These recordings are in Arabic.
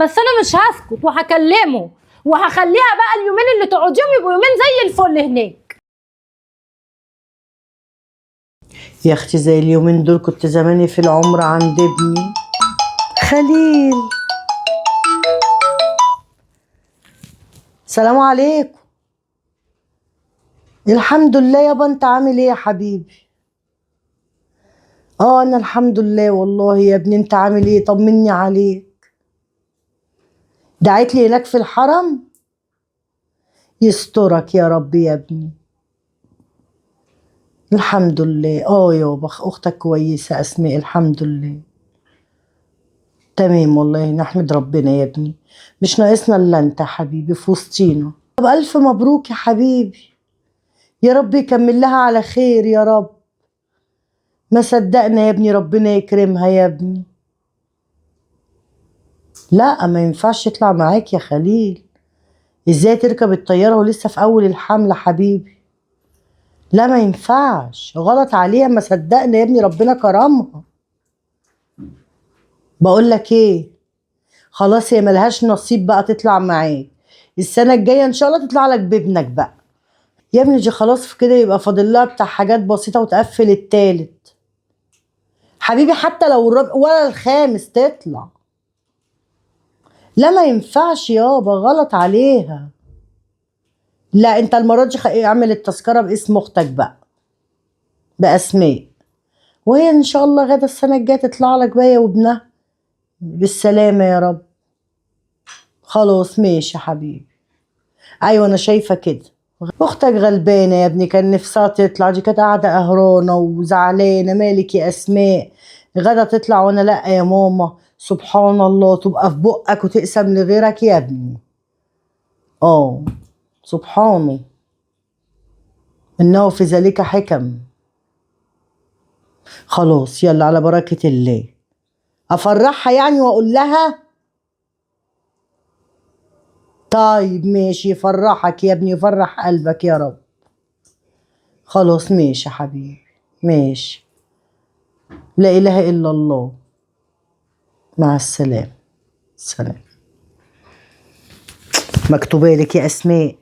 بس انا مش هسكت وهكلمه وهخليها بقى اليومين اللي تقعديهم يبقوا يومين زي الفل هناك. يا اختي زي اليومين دول كنت زماني في العمرة عند ابني خليل. السلام عليكم. الحمد لله يابا، انت عامل ايه يا حبيبي؟ انا الحمد لله والله يا ابني، انت عامل ايه؟ طمني عليك. دعيت لي هناك في الحرم؟ يسترك يا رب يا ابني. الحمد لله. يابا اختك كويسة اسماء الحمد لله تمام والله، نحمد ربنا يا ابني. مش ناقصنا الا انت حبيبي في وسطينا. طب الف مبروك يا حبيبي، يا رب يكمل لها على خير يا رب. ما صدقنا يا ابني، ربنا يكرمها يا ابني. لا ما ينفعش يطلع معاك يا خليل. ازاي تركب الطيارة ولسه في اول الحملة حبيبي؟ لا ما ينفعش، غلط عليها. ما صدقنا يا ابني، ربنا كرمها. بقول لك ايه، خلاص هي ملهاش نصيب بقى تطلع معاك. السنة الجاية ان شاء الله تطلع لك بابنك بقى يا ابني. دي خلاص في كده يبقى فاضل لها بتاع حاجات بسيطة وتقفل التالت حبيبي، حتى لو الرابع ولا الخامس تطلع. لا ما ينفعش يابا، غلط عليها. لا انت المرة دي اعمل التذكرة باسم اختك بقى، بأسماء، وهي ان شاء الله غدا السنة الجاية تطلع لك بقى وابنها بالسلامة يا رب. خلاص ماشي يا حبيبي. ايوه انا شايفة كده. اختك غلبانة يا ابني، كان نفسها تطلع، دي كانت قاعدة قهرانة وزعلانة. مالك يا اسماء؟ غدا تطلع وانا لا يا ماما؟ سبحان الله، تبقى في بقك وتقسم لغيرك يا ابني. سبحانه، انه في ذلك حكم. خلاص يلا على بركة الله. افرحها يعني واقول لها؟ طيب ماشي، يفرحك يا ابني، يفرح قلبك يا رب. خلاص ماشي يا حبيبي ماشي. لا اله الا الله. مع السلامة. سلام. مكتوبة لك يا اسماء.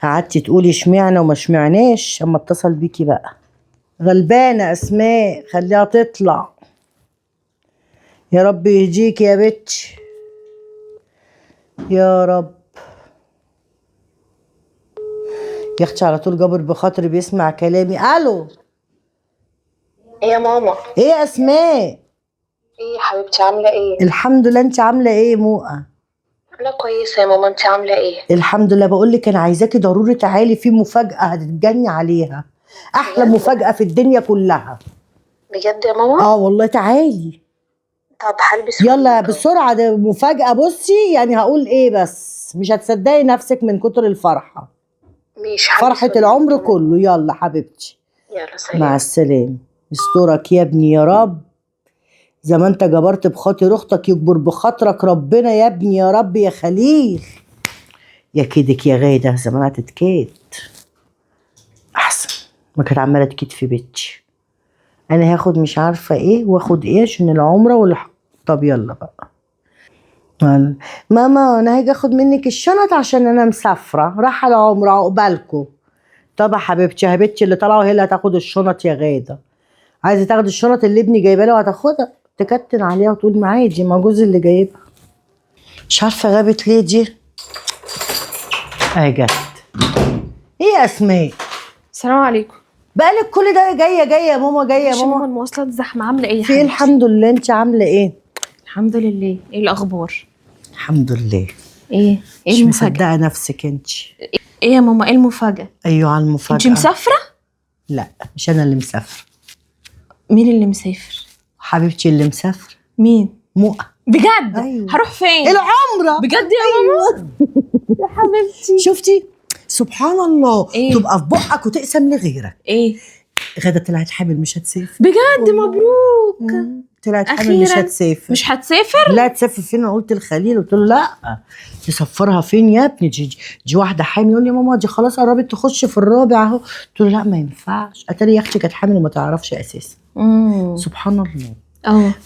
قعدتي تقولي اشمعنى وما اشمعناش، اما اتصل بيكي بقى. غلبانة اسماء، خليها تطلع. يا رب يهديك يا بتش يا رب. يا اختي على طول جابر بخاطري بيسمع كلامي. الو. ايه يا ماما؟ ايه يا اسماء؟ ايه يا حبيبتي عامله ايه؟ الحمد لله، انت عامله ايه موقع؟ انا كويسه يا ماما، انت عامله ايه؟ الحمد لله. بقول لك انا عايزاكي ضروري تعالي، في مفاجاه هتتجني عليها، احلى بجد؟ مفاجاه في الدنيا كلها. بجد يا ماما؟ والله تعالي. طب هلبس يلا ونيجي. بسرعه، ده مفاجاه. بصي يعني هقول ايه، بس مش هتصدقي نفسك من كتر الفرحه. مش فرحه العمر كله. يلا حبيبتي، يلا سلام. مع السلامه. يسترك يا ابني يا رب. زي ما انت جبرت بخاطر اختك يجبر بخاطرك ربنا يا ابني يا رب يا خليل. يا كيدك يا غاده، زمانها تتكيت احسن ما كانت عماله تكيت في بيتي. انا هاخد مش عارفه ايه واخد ايه عشان العمره طب يلا بقى. ماما انا هاجي اخد منك الشنط عشان انا مسافره رايحه العمره عقبالكم. طب يا حبيبتي، يا حبيبتي اللي طالعه هي اللي هتاخد الشنط يا غاده. عايزه تاخد الشنط اللي ابني جايبها لها وهتاخدها، تكتن عليها وتقول معايا دي ما جوزي اللي جايبها. مش عارفه غابت ليه دي. جت. ايه يا اسماء؟ السلام عليكم. بقالك كل ده جايه يا ماما، جايه يا ماما ماما. المواصلات زحمه، عامله ايه يا في حبيبتي؟ الحمد لله، انت عامله ايه؟ الحمد لله. ايه الاخبار؟ الحمد لله. ايه مش المفاجاه؟ مصدقه نفسك انت. ايه يا ماما، ايه المفاجاه؟ ايوه على المفاجاه. انت مسافره؟ لا مش انا اللي مسافره. مين اللي مسافر؟ حبيبتي اللي مسافره. مين؟ مؤة. بجد؟ أيوة. هروح فين؟ العمره. بجد يا ماما؟ يا حبيبتي. شفتي سبحان الله. إيه؟ تبقى في بقك وتقسم لغيرك. ايه؟ غدا طلعت حامل مش هتسافر. بجد؟ مبروك. طلعت حامل مش هتسافر. مش هتسافر؟ لا تسافر فين؟ انا قلت لخليل، قلت له لا تسفرها فين يا ابني، دي واحده حامل. يقول لي ماما دي خلاص قربت تخش في الرابع اهو. قلت له لا ما ينفعش. اتاري يا اختي كانت حامل وما تعرفش اساسا. سبحان الله.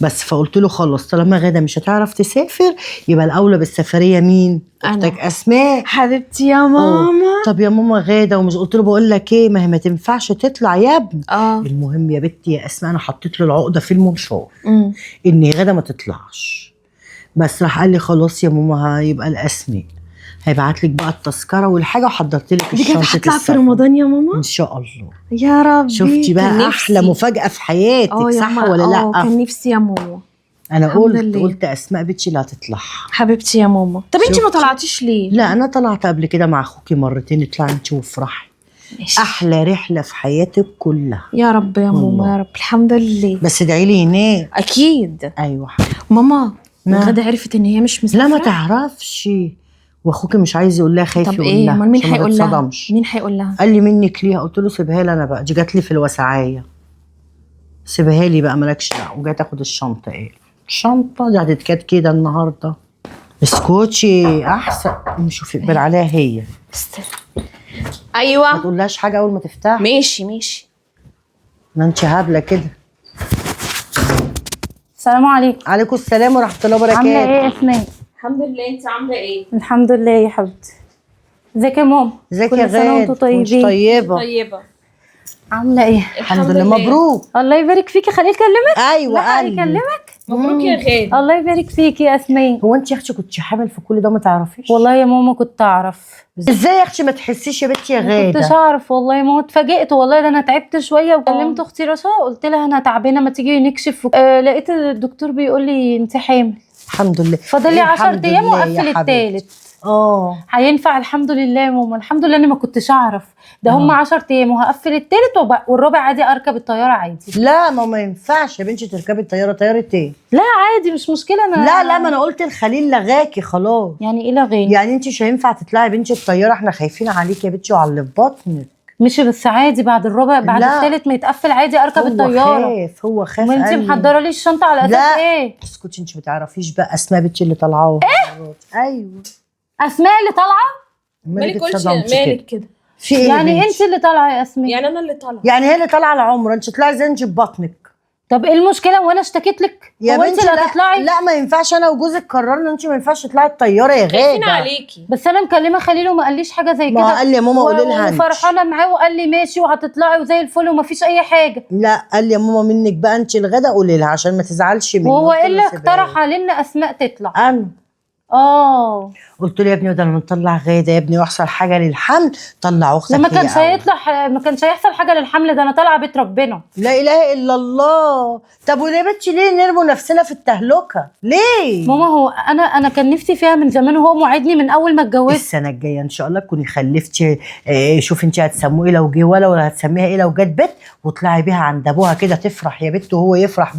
بس فقلت له خلاص طالما غاده مش هتعرف تسافر يبقى الاولى بالسفريه مين؟ أنا. اختك اسماء. حبيبتي يا ماما. طب يا ماما غاده ومش قلت له بقول لك ايه ما هي ما تنفعش تطلع يا ابني. المهم يا بنتي يا اسماء انا حطيت له العقده في المنشار ان غاده ما تطلعش. بس راح قال لي خلاص يا ماما هيبقى الاسماء هيبعت لك بقى التذكره والحاجه وحضرت لك دي كانت الشنطه هتطلع في رمضان يا ماما ان شاء الله. يا ربي. شفتي بقى احلى مفاجاه في حياتك صح ولا لا؟ كان نفسي يا ماما. انا قلت اسماء بنتي اللي هتطلع. حبيبتي يا ماما. طب انتي ما طلعتيش ليه؟ لا انا طلعت قبل كده مع اخوكي مرتين. اطلعي انتي وافرحي. احلى رحله في حياتك كلها. يا رب يا ماما يا رب. الحمد لله. بس ادعي لي هناك. اكيد. ايوه ماما غدا عرفت ان هي مش مسافره؟ لا ما تعرفش واخوكي مش عايز يقول لها خايف يقول لها. طب ايه امال مين هيقول لها؟ مين هيقول لها؟ قال لي منك ليها. قلت له سيبها لي انا بقى دي جات لي في الوسعايه سيبها لي بقى مالكش دعوه. وجايه تاخد الشنطه. ايه الشنطه دي هتتكات كده النهارده اسكوتشي احسن. نشوف يقبل عليها هي. ايوه ما تقولهاش حاجه اول ما تفتح. ماشي ما انت هابله كده. السلام عليكم. عليكم السلام ورحمه الله وبركاته. عامله ايه يا اسماء؟ الحمد لله. انت عامله ايه؟ الحمد لله يا حبيبتي. ازيك يا ماما؟ ازيك يا كل سنه وانتم طيبين. طيبه. عامله ايه؟ الحمد لله. مبروك. الله يبارك فيكي. خليل كلمك؟ ايوه قال يكلمك. مبروك يا غاده. الله يبارك فيكي يا اسماء. هو انت يا اختي كنت حامل في كل ده ما تعرفيش؟ والله يا ماما كنت اعرف. ازاي يا اختي ما تحسيش يا بنتي يا غاده؟ ما كنتش اعرف والله يا ماما. اتفاجئت والله. ده انا تعبت شويه وكلمت اختي رشا قلت لها انا تعبانه ما تيجي نكشف. لقيت الدكتور بيقول لي انت حامل. الحمد لله. فاضل لي 10 ايام واقفل الثالث. هينفع. الحمد لله يا ماما. الحمد لله اني ما كنتش اعرف. ده هم 10 ايام وهقفل الثالث والرابع عادي اركب الطياره عادي. لا ما ينفعش يا بنتي تركبي الطياره. طياره ايه؟ لا عادي مش مشكله. انا لا ما انا قلت الخليل لغاكي خلاص. يعني ايه لغاني؟ يعني انت مش هينفع تطلعي يا بنتي الطياره. احنا خايفين عليكي يا بنتي وعلى اللي في بطنك. مش بس عادي بعد الرابع بعد الثالث ما يتقفل عادي اركب الطياره. هو خاف. ما انت محضره لي الشنطه على اساس ايه؟ اسكتي انت ما تعرفيش بقى. اسماء بنتي اللي طالعه. ايوه اسماء اللي طالعه. مالك قلتي مالك كده؟ في ايه يعني انت اللي طالعه يا اسماء؟ يعني انا اللي طالعه. يعني هي اللي طالعه العمره. انت تطلعي زي انت ببطنك. طب ايه المشكله وانا اشتكيت لك؟ يا بنتي اللي هتطلعي؟ لا ما ينفعش. انا وجوزك قررنا انت ما ينفعش تطلعي الطياره يا غاده. خايفين عليكي. بس انا مكلمه خليل وما قاليش حاجه زي كده. ما قال لي يا ماما قولي لها انت. وفرحانه معاه وقال لي ماشي وهتطلعي وزي الفل وما فيش اي حاجه. لا قال لي يا ماما منك بقى انت الغدا قولي لها عشان ما تزعلش مني. وهو ايه اللي اقترح علينا اسماء تطلع؟ انا قلت له يا ابني بدل ما نطلع غاده يا ابني ويحصل حاجه للحمل طلع اختك. ما كانش هيطلع. ما كانش هيحصل حاجه للحمل. ده انا طالعه بيت ربنا. لا اله الا الله. طب وليه بنتي ليه نرموا نفسنا في التهلكه ليه؟ ماما هو انا كان نفسي فيها من زمان وهو موعدني من اول ما اتجوزت. السنه الجايه ان شاء الله تكوني خلفتي. شوفي انت هتسموه ايه لو جه ولا هتسميها ايه لو جت بنت وطلعي بيها عند ابوها كده تفرح يا بنت وهو يفرح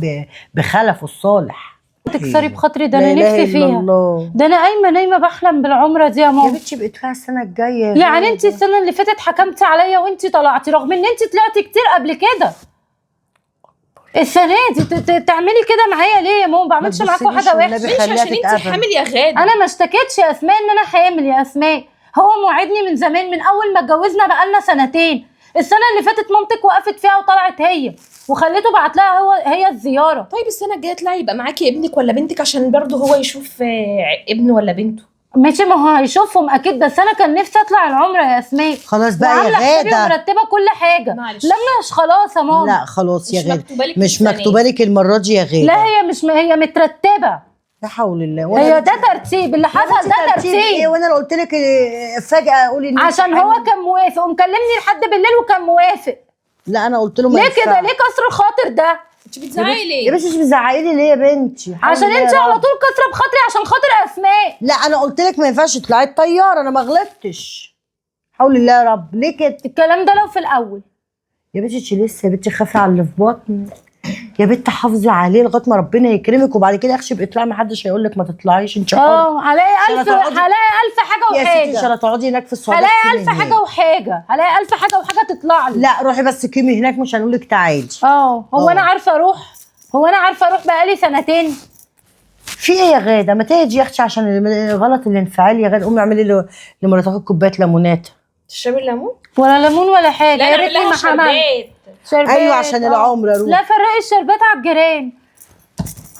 بخلفه الصالح. تكسري بخاطري. ده انا نفسي فيها. ده انا نايمه بحلم بالعمره دي يا ماما. يا بنتي بقيتها السنه الجايه. يعني انت السنه اللي فاتت حكمتي عليا وانت طلعتي رغم ان انت طلعتي كتير قبل كده. السنه دي تعملي كده معايا ليه يا ماما؟ ما بعملش معاكوا حاجه وحشه. مش عشان انت حامل يا غاده. انا ما اشتكيتش يا اسماء ان انا حامل يا اسماء. هو موعدني من زمان من اول ما اتجوزنا بقالنا سنتين. السنه اللي فاتت مامتك وقفت فيها وطلعت هي وخليته بعت لها هي الزياره. طيب السنه الجايه تطلعي يبقى معاكي ابنك ولا بنتك عشان برضه هو يشوف ابنه ولا بنته. ماشي ما هو هيشوفهم اكيد. بس انا كان نفسي اطلع العمره يا اسماء. خلاص بقى يا غاده. مرتبه كل حاجه. معلش. لا مش خلاص يا ماما. لا خلاص يا غاده مش مكتوبه مكتوبه لك المره دي يا غاده. لا هي مترتبه. لا حول الله. هي ده ترتيب اللي حصل. ده ترتيب ايه وانا لو قلت لك فجاه قولي ان عشان هو كان موافق ومكلمني لحد بالليل وكان موافق. لا انا قلت له ليه كده؟ ليه كسر الخاطر ده؟ انت بتزعقي ليه؟ يا بنتي مش بتزعقي لي ليه يا بنتي؟ عشان انت على طول كسره بخاطري عشان خاطر اسماء. لا انا قلت لك ما ينفعش تطلعي الطياره. انا ما غلطتش. حول الله يا رب. ليه كده؟ الكلام ده لو في الاول يا بنتي انت لسه يا بنتي خافي على اللي في بطنك. يا بنت حافظي عليه لغايه ما ربنا يكرمك وبعد كده اخشي اطلعي. ما حدش هيقول لك ما تطلعيش ان شاء الله. هلاقي الف حاجه وحاجه. يا ستي ان شاء الله تقعدي هناك في السعوديه. هلاقي الف حاجه وحاجه. هلاقي الف حاجه وحاجه تطلع لي. لا روحي بس كيمي هناك مش هنقول لك تعالي. هو انا عارفه اروح. بقالي سنتين. في ايه يا غاده؟ ما تهدي يا اختي عشان غلط الانفعال يا غاده. قومي اعملي لمراتك كوبايه ليمونات. تشربي الليمون؟ ولا ليمون ولا حاجه. لا نعمل لها شربات. ايوه عشان العمره. روح. لا فرقي الشربات على الجيران.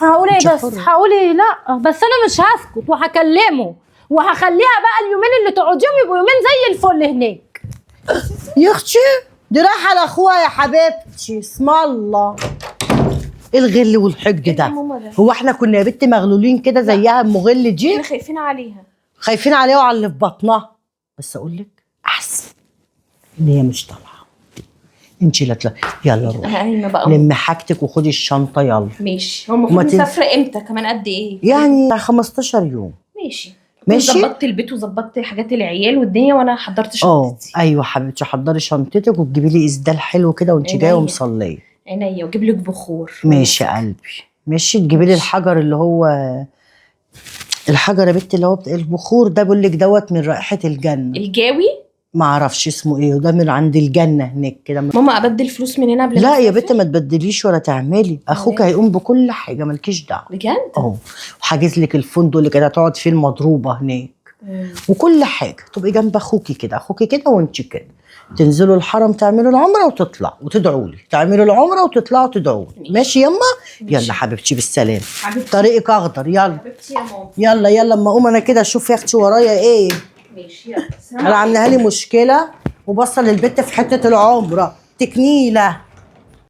هقول انت ايه بس؟ حرة. هقول ايه؟ لا بس انا مش هسكت وهكلمه وهخليها بقى اليومين اللي تقعديهم يبقوا يومين زي الفل هناك. يا اختي دي رايحه لاخوها يا حبيبتي، اسم الله. ايه الغل والحقد ده؟ هو احنا كنا يا بنت مغلولين كده زيها المغل دي؟ احنا خايفين عليها. خايفين عليها وعلى اللي في بطنها. بس اقول لك احسن ان هي مش طالعه. انت لا يلا روحي انا بقى لمي حاجتك وخدي الشنطه يلا. ماشي. هو المفروض مسافره امتى؟ كمان قد ايه؟ يعني 15 يوم. ماشي. ماشي. ظبطت البيت وظبطت حاجات العيال والدنيا وانا حضرت شنطتي. ايوه حبيبتي، حضري شنطتك وتجيبي لي اسدال حلو كده وانت جايه عينيا. ومصليه. عينيا. واجيب لك بخور. ماشي يا قلبي. ماشي تجيبي لي الحجر اللي هو الحجر يا بنتي اللي هو البخور ده، بقول لك دوت من رائحه الجنه. الجاوي. ما اعرفش اسمه ايه، وده من عند الجنه هناك كده. ماما ابدل فلوس من هنا قبل لا ما يا أسافر؟ بنت ما تبدليش ولا تعملي، اخوك ليه؟ هيقوم بكل حاجه مالكيش دعوه. بجد؟ وحاجز لك الفندق اللي كده هتقعد فيه المضروبه هناك وكل حاجه، تبقي جنب اخوكي كده، اخوكي كده وانت كده، تنزلوا الحرم تعملوا العمره وتطلع وتدعوا لي، تعملوا العمره وتطلعوا تدعوا لي. ماشي يما؟ يلا حبيبتي بالسلامه. حبيبتي. طريقك اخضر. يلا حبيبتي يا ماما. يلا يلا اما اقوم انا كده اشوف يا اختي ورايا ايه. ماشي يلا. انا عاملاها لي مشكله وبصل البت في حته العمره تكنيله.